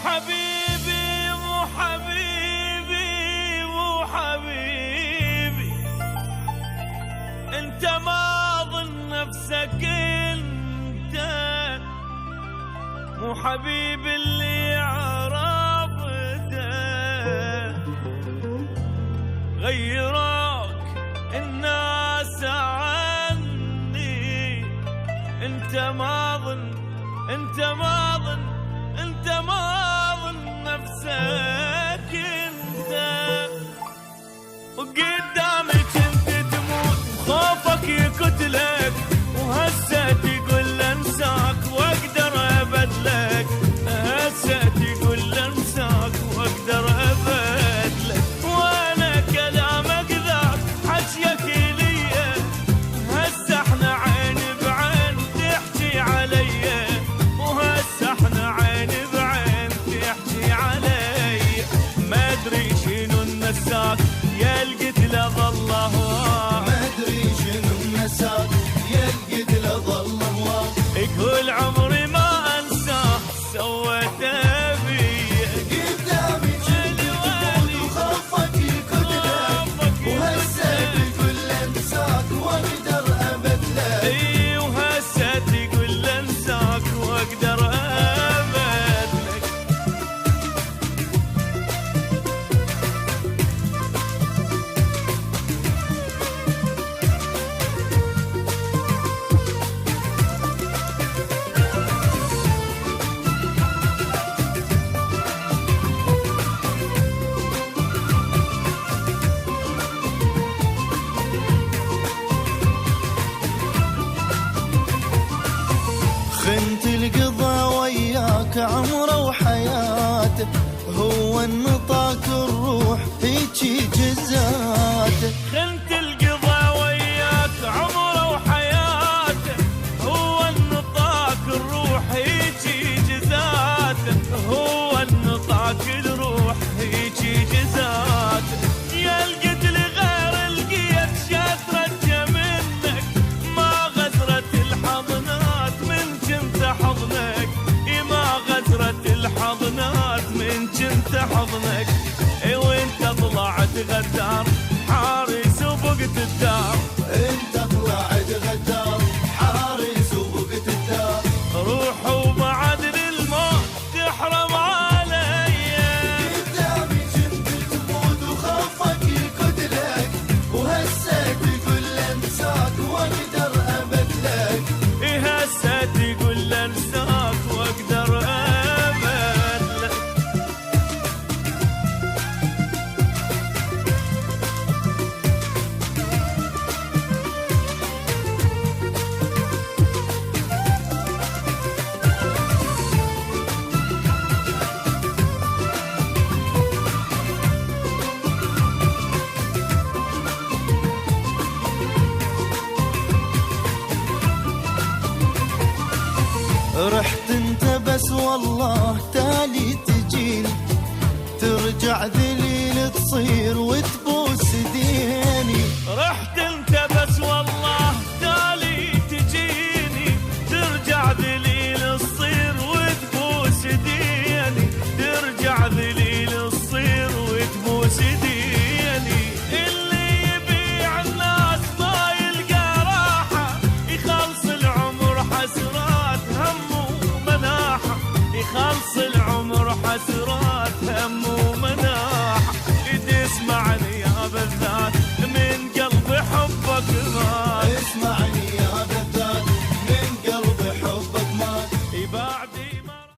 حبيبي مو حبيبي مو حبيبي، انت ما ظن نفسك انت مو حبيبي اللي عرفته، غيروك الناس عني، انت ما ظن نفسك انت، وقدامي كنت تموت خوفك يقتلك، وهسه تقول انساك واقدر ابدلك، هسه تقول انساك واقدر ابدلك، وانا كلامك ذاك حكيك ليا، هسه احنا عين بعين تحكي عليا، وهسه احنا عين بعين تحكي عليا، ما ادري شنو النساك يا القتله ظل هواك، ما ادري شنو النساك يا القتله ظل هواك، كل عمري ما انساه سويته بيا، قدامي كنت تموت وخوفك يقتلك، وهسه تقول انساك واقدر ابدلك، اي وهسه تقول انساك واقدر ابدلك. خنت القضا وياك عمره وحياته، هو النطاك الروح هيجي جزاته، خنت القضا وياك عمره وحياته، هو النطاق الروح يجي جزاته، هو النطاق الروح يجي جزاته، يا القتل غير القيت شاترجه منك، ما غزرت الحضنات من جنت حضنك، ما غزرت الحضنات من جنت حضنك، وانت طلعت غدار حارس وبقت الدار، انت طلعت غدار حارس وبقت الدار، روح وبعد للموت تحرم عليا، قدامي كنت تموت وخوفك يقتلك، وهسه تقول انساك واقدر ابدلك، هسه تقول انساك واقدر ابدلك. رحت انت بس والله تالي تجيني، ترجع ذليل تصير وتبوس ديني، رحت انت بس والله تالي تجيني، ترجع ذليل الصير وتبوس ديني، ترجع ذليل الصير وتبوس ديني، اللي يبيع الناس ما يلقى راحة، يخلص العمر حسرات هم ومناحة، يخلص العمر حسرات